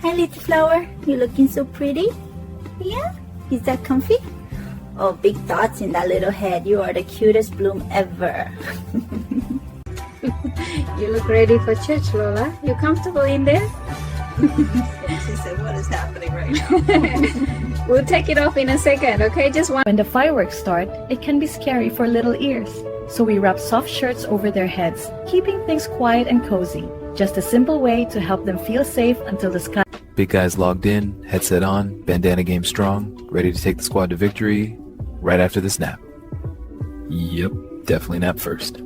Hi, little flower. You looking so pretty? Yeah? Is that comfy? Oh, big thoughts in that little head. You are the cutest bloom ever. You look ready for church, Lola. You comfortable in there? She said, what is happening right now? We'll take it off in a second, okay? Just one. When the fireworks start, it can be scary for little ears. So we wrap soft shirts over their heads, keeping things quiet and cozy. Just a simple way to help them feel safe until the sky. Big guys logged in, headset on, bandana game strong, ready to take the squad to victory right after the snap. Yep, definitely nap first.